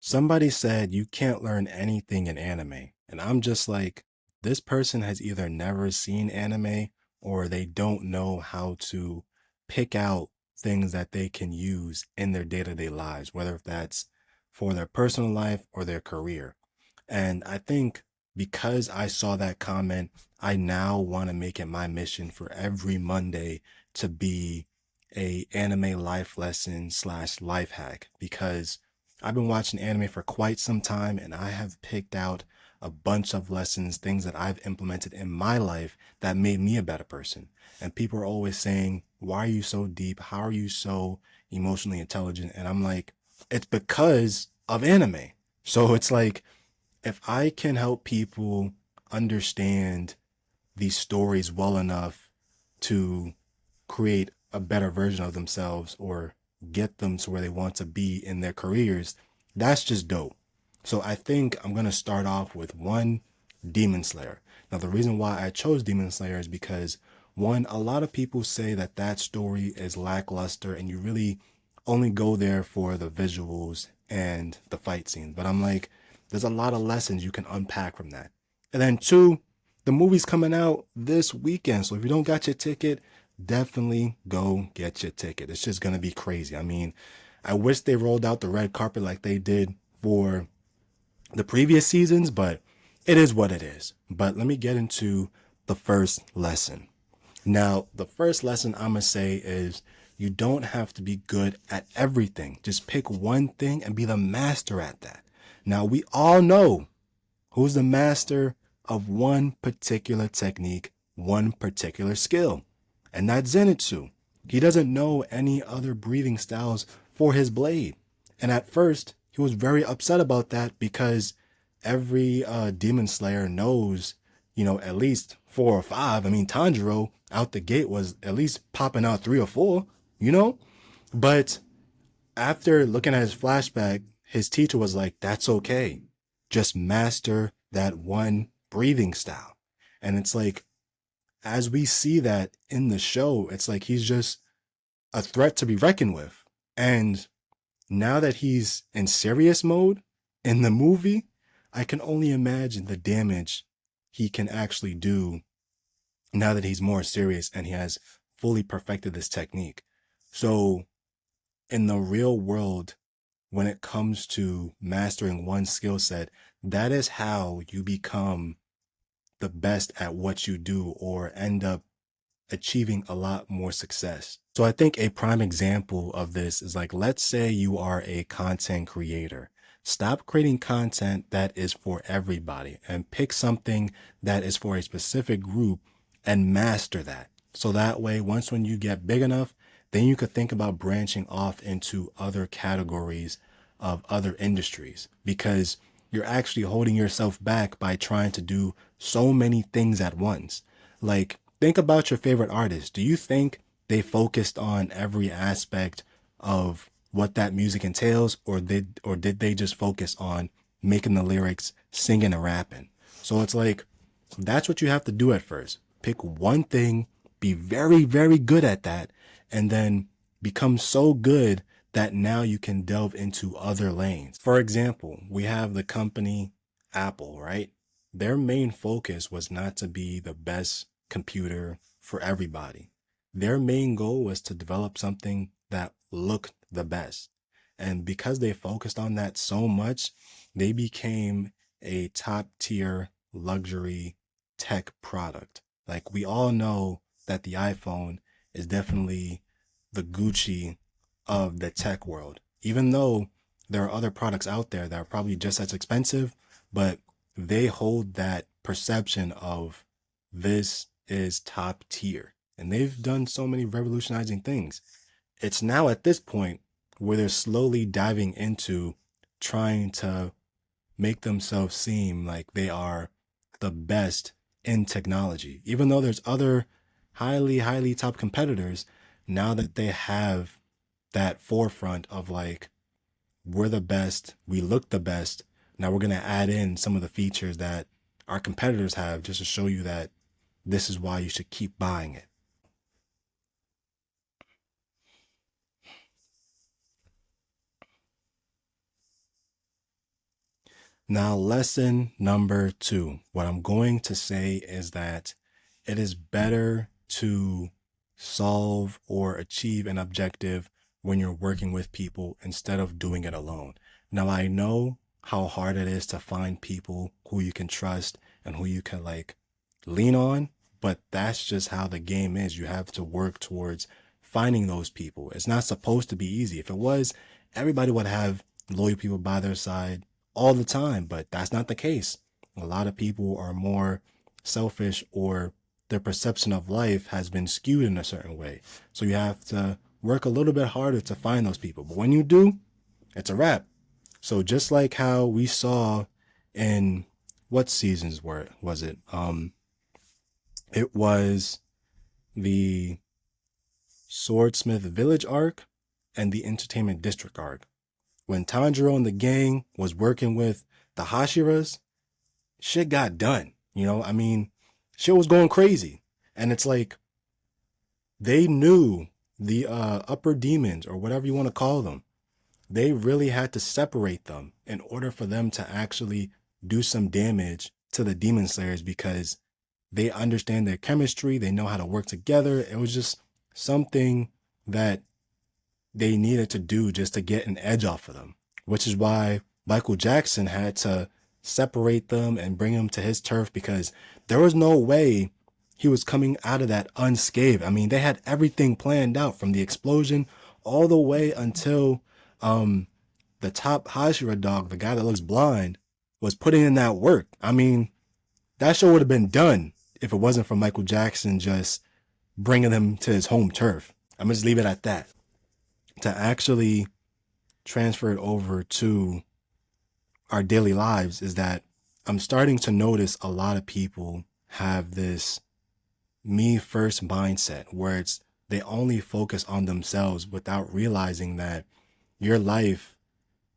somebody said you can't learn anything in anime. And I'm just like, this person has either never seen anime or they don't know how to pick out things that they can use in their day-to-day lives, whether if that's for their personal life or their career. And I think because I saw that comment, I now want to make it my mission for every Monday to be a anime life lesson slash life hack, because I've been watching anime for quite some time and I have picked out a bunch of lessons, things that I've implemented in my life that made me a better person. And people are always saying, why are you so deep? How are you so emotionally intelligent? And I'm like, it's because of anime. So it's like, if I can help people understand these stories well enough to create a better version of themselves or get them to where they want to be in their careers, that's just dope. So I think I'm going to start off with one, Demon Slayer. Now, the reason why I chose Demon Slayer is because one, a lot of people say that that story is lackluster and you really only go there for the visuals and the fight scenes. But I'm like, there's a lot of lessons you can unpack from that. And then two, the movie's coming out this weekend. So if you don't got your ticket, definitely go get your ticket. It's just going to be crazy. I mean, I wish they rolled out the red carpet like they did for the previous seasons, but it is what it is. But let me get into the first lesson. Now, the first lesson I'm going to say is you don't have to be good at everything. Just pick one thing and be the master at that. Now, we all know who's the master of one particular technique, one particular skill, and that's Zenitsu. He doesn't know any other breathing styles for his blade. And at first, he was very upset about that because every demon slayer knows, at least four or five. I mean, Tanjiro out the gate was at least popping out three or four, you know? But after looking at his flashback, his teacher was like, that's okay. Just master that one breathing style. And it's like, as we see that in the show, it's like he's just a threat to be reckoned with. And now that he's in serious mode in the movie, I can only imagine the damage he can actually do now that he's more serious and he has fully perfected this technique. So in the real world, when it comes to mastering one skill set, that is how you become the best at what you do or end up achieving a lot more success. So I think a prime example of this is like, let's say you are a content creator. Stop creating content that is for everybody and pick something that is for a specific group and master that. So that way, once when you get big enough, then you could think about branching off into other categories of other industries, because you're actually holding yourself back by trying to do so many things at once. Like, think about your favorite artist. Do you think they focused on every aspect of what that music entails, or did they just focus on making the lyrics, singing and rapping? So it's like, that's what you have to do at first. Pick one thing, be very, very good at that, and then become so good that now you can delve into other lanes. For example, we have the company Apple, right? Their main focus was not to be the best computer for everybody. Their main goal was to develop something that looked the best. And because they focused on that so much, they became a top tier luxury tech product. Like, we all know that the iPhone is definitely the Gucci of the tech world, even though there are other products out there that are probably just as expensive, but they hold that perception of this is top tier. And they've done so many revolutionizing things. It's now at this point where they're slowly diving into trying to make themselves seem like they are the best in technology. Even though there's other highly, highly top competitors, now that they have that forefront of like, we're the best, we look the best, now we're going to add in some of the features that our competitors have just to show you that this is why you should keep buying it. Now, lesson number two. What I'm going to say is that it is better to solve or achieve an objective when you're working with people instead of doing it alone. Now, I know how hard it is to find people who you can trust and who you can like lean on, but that's just how the game is. You have to work towards finding those people. It's not supposed to be easy. If it was, everybody would have loyal people by their side all the time, but that's not the case. A lot of people are more selfish or their perception of life has been skewed in a certain way. So you have to work a little bit harder to find those people. But when you do, it's a wrap. So just like how we saw in what seasons was it? It was the Swordsmith Village arc and the Entertainment District arc. When Tanjiro and the gang was working with the Hashiras, shit got done. I mean, shit was going crazy. And it's like they knew the upper demons or whatever you want to call them. They really had to separate them in order for them to actually do some damage to the demon slayers because they understand their chemistry. They know how to work together. It was just something that they needed to do just to get an edge off of them, which is why Michael Jackson had to separate them and bring them to his turf because there was no way he was coming out of that unscathed. I mean, they had everything planned out from the explosion all the way until the top Hashira dog, the guy that looks blind, was putting in that work. I mean, that show would have been done if it wasn't for Michael Jackson just bringing them to his home turf. I'm going to just leave it at that. To actually transfer it over to our daily lives is that I'm starting to notice a lot of people have this me first mindset where they only focus on themselves without realizing that your life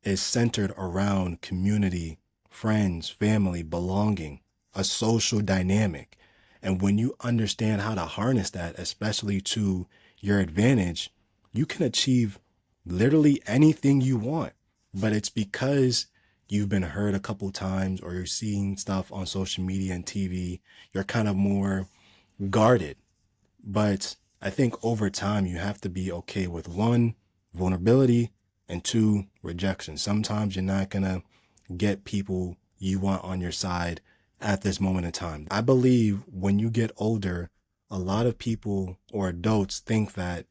is centered around community, friends, family, belonging, a social dynamic. And when you understand how to harness that, especially to your advantage, you can achieve literally anything you want. But it's because you've been hurt a couple times or you're seeing stuff on social media and TV, you're kind of more guarded. But I think over time, you have to be okay with one, vulnerability, and two, rejection. Sometimes you're not going to get people you want on your side at this moment in time. I believe when you get older, a lot of people or adults think that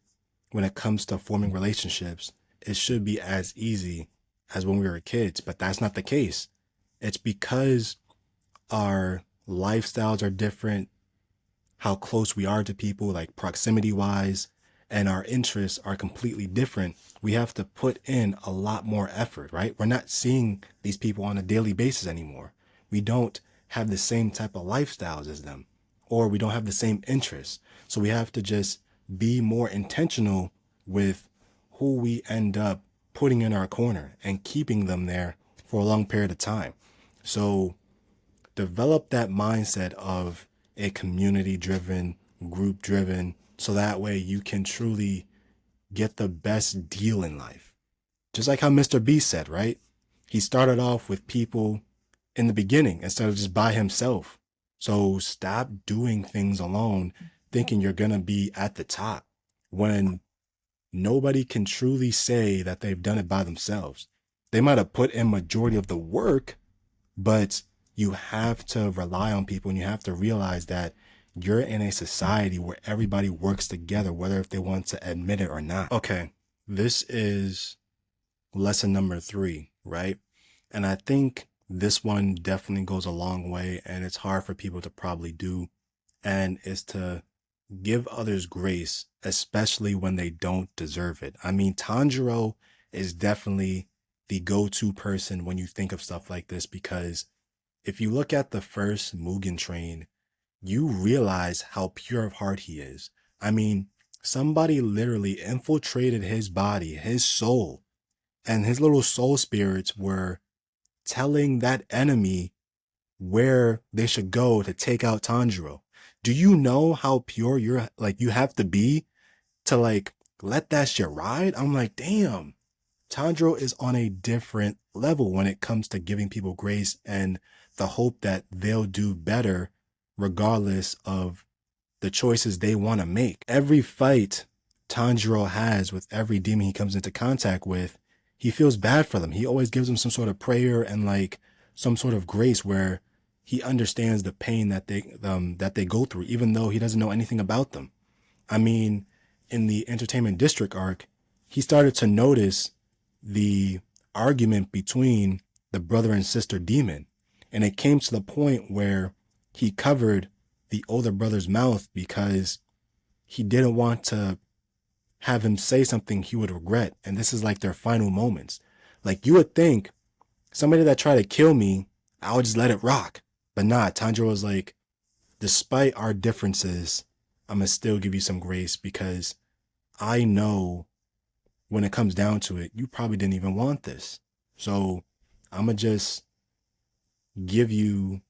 when it comes to forming relationships, it should be as easy as when we were kids, but that's not the case. It's because our lifestyles are different, how close we are to people, like proximity wise, and our interests are completely different. We have to put in a lot more effort, right? We're not seeing these people on a daily basis anymore. We don't have the same type of lifestyles as them, or we don't have the same interests. So we have to just be more intentional with who we end up putting in our corner and keeping them there for a long period of time. So develop that mindset of a community driven, group driven, so that way you can truly get the best deal in life. Just like how Mr. B said, right? He started off with people in the beginning instead of just by himself. So stop doing things alone, thinking you're going to be at the top when nobody can truly say that they've done it by themselves. They might have put in majority of the work, but you have to rely on people and you have to realize that you're in a society where everybody works together, whether if they want to admit it or not. Okay, this is lesson number 3, right? And I think this one definitely goes a long way and it's hard for people to probably do. And it's to give others grace, especially when they don't deserve it. I mean, Tanjiro is definitely the go-to person when you think of stuff like this, because if you look at the first Mugen Train, you realize how pure of heart he is. I mean, somebody literally infiltrated his body, his soul, and his little soul spirits were telling that enemy where they should go to take out Tanjiro. Do you know how pure you have to be to let that shit ride? I'm like, damn, Tanjiro is on a different level when it comes to giving people grace and the hope that they'll do better regardless of the choices they want to make. Every fight Tanjiro has with every demon he comes into contact with, he feels bad for them. He always gives them some sort of prayer and like some sort of grace where he understands the pain that they go through, even though he doesn't know anything about them. I mean, in the Entertainment District arc, he started to notice the argument between the brother and sister demon. And it came to the point where he covered the older brother's mouth because he didn't want to have him say something he would regret. And this is like their final moments. Like you would think somebody that tried to kill me, I would just let it rock. But nah, Tanjiro was like, despite our differences, I'm gonna still give you some grace because I know when it comes down to it, you probably didn't even want this. So I'm gonna just give you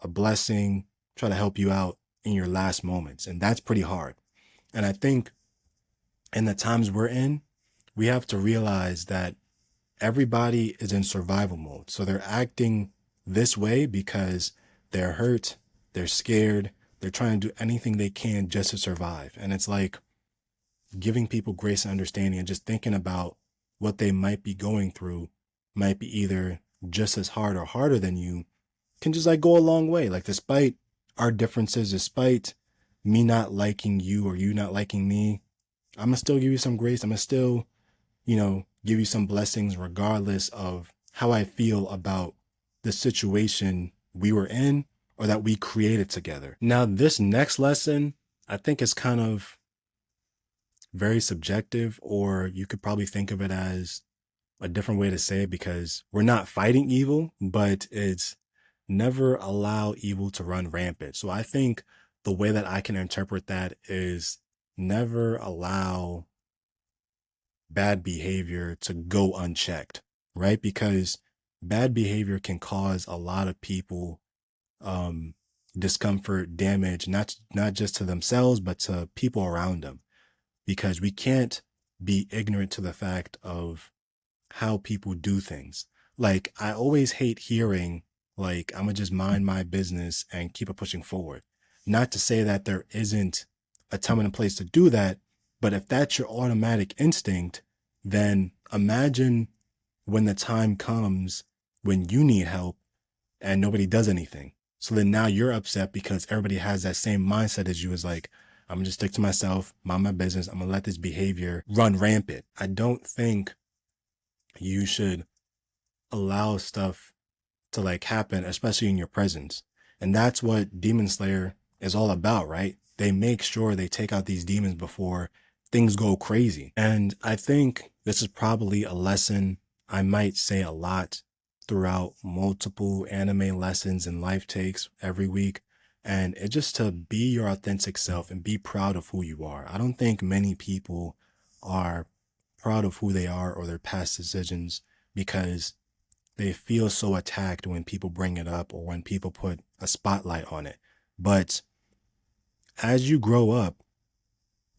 a blessing, try to help you out in your last moments. And that's pretty hard. And I think in the times we're in, we have to realize that everybody is in survival mode. So they're acting this way because they're hurt, they're scared, they're trying to do anything they can just to survive. And it's like giving people grace and understanding and just thinking about what they might be going through might be either just as hard or harder than you can just like go a long way. Like despite our differences, despite me not liking you or you not liking me, I'm gonna still give you some grace. I'm gonna still, give you some blessings regardless of how I feel about the situation we were in or that we created together. Now, this next lesson, I think is kind of very subjective, or you could probably think of it as a different way to say it because we're not fighting evil, but it's never allow evil to run rampant. So I think the way that I can interpret that is never allow bad behavior to go unchecked, right? Because bad behavior can cause a lot of people um, discomfort, damage, not just to themselves, but to people around them. Because we can't be ignorant to the fact of how people do things. Like, I always hate hearing, like, I'm gonna just mind my business and keep it pushing forward. Not to say that there isn't a time and a place to do that, but if that's your automatic instinct, then imagine when the time comes when you need help and nobody does anything. So then now you're upset because everybody has that same mindset as you is like, I'm gonna just stick to myself, mind my business. I'm gonna let this behavior run rampant. I don't think you should allow stuff to like happen, especially in your presence. And that's what Demon Slayer is all about, right? They make sure they take out these demons before things go crazy. And I think this is probably a lesson I might say a lot throughout multiple anime lessons and life takes every week. And it's just to be your authentic self and be proud of who you are. I don't think many people are proud of who they are or their past decisions because they feel so attacked when people bring it up or when people put a spotlight on it. But as you grow up,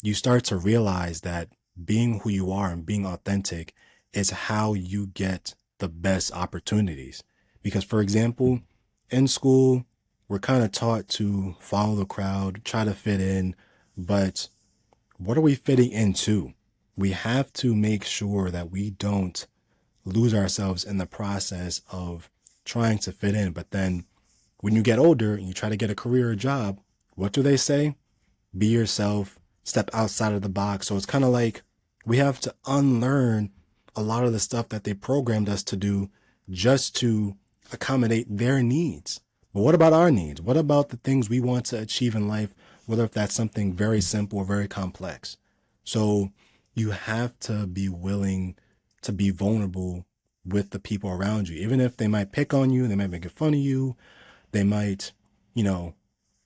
you start to realize that being who you are and being authentic is how you get the best opportunities. Because, for example, in school, we're kind of taught to follow the crowd, try to fit in, but what are we fitting into? We have to make sure that we don't lose ourselves in the process of trying to fit in. But then when you get older and you try to get a career or job, what do they say? Be yourself, step outside of the box. So it's kind of like we have to unlearn a lot of the stuff that they programmed us to do just to accommodate their needs. But what about our needs? What about the things we want to achieve in life, whether if that's something very simple or very complex? So you have to be willing to be vulnerable with the people around you, even if they might pick on you, they might make fun of you, they might, you know,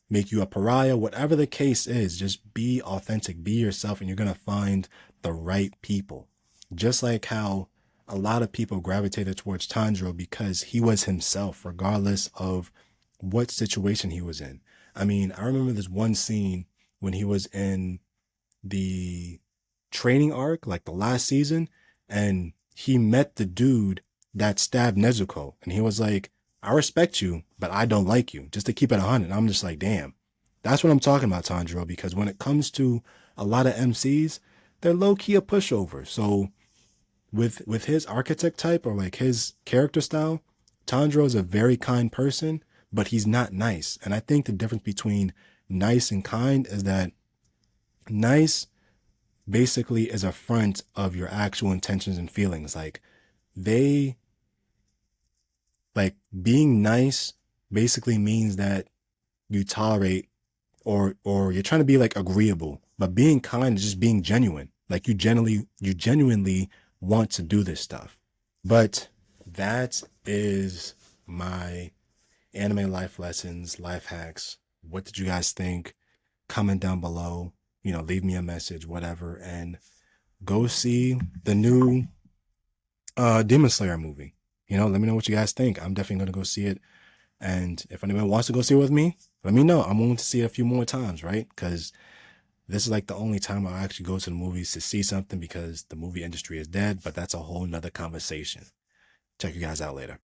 make you a pariah, whatever the case is, just be authentic, be yourself, and you're going to find the right people. Just like how a lot of people gravitated towards Tanjiro because he was himself, regardless of what situation he was in. I mean, I remember this one scene when he was in the training arc, like the last season, and he met the dude that stabbed Nezuko. And he was like, I respect you, but I don't like you. Just to keep it 100. I'm just like, damn. That's what I'm talking about, Tanjiro, because when it comes to a lot of MCs, they're low key a pushover. So with his architect type or like his character style, Tanjiro is a very kind person, but he's not nice. And I think the difference between nice and kind is that nice basically is a front of your actual intentions and feelings. They like being nice basically means that you tolerate or you're trying to be like agreeable, but being kind is just being genuine. Like you genuinely want to do this stuff. But that is my anime life lessons, life hacks. What did you guys think? Comment down below, leave me a message, whatever, and go see the new Demon Slayer movie. Let me know what you guys think. I'm definitely gonna go see it. And if anyone wants to go see it with me, let me know. I'm willing to see it a few more times, right? Because this is like the only time I'll actually go to the movies to see something because the movie industry is dead, but that's a whole nother conversation. Check you guys out later.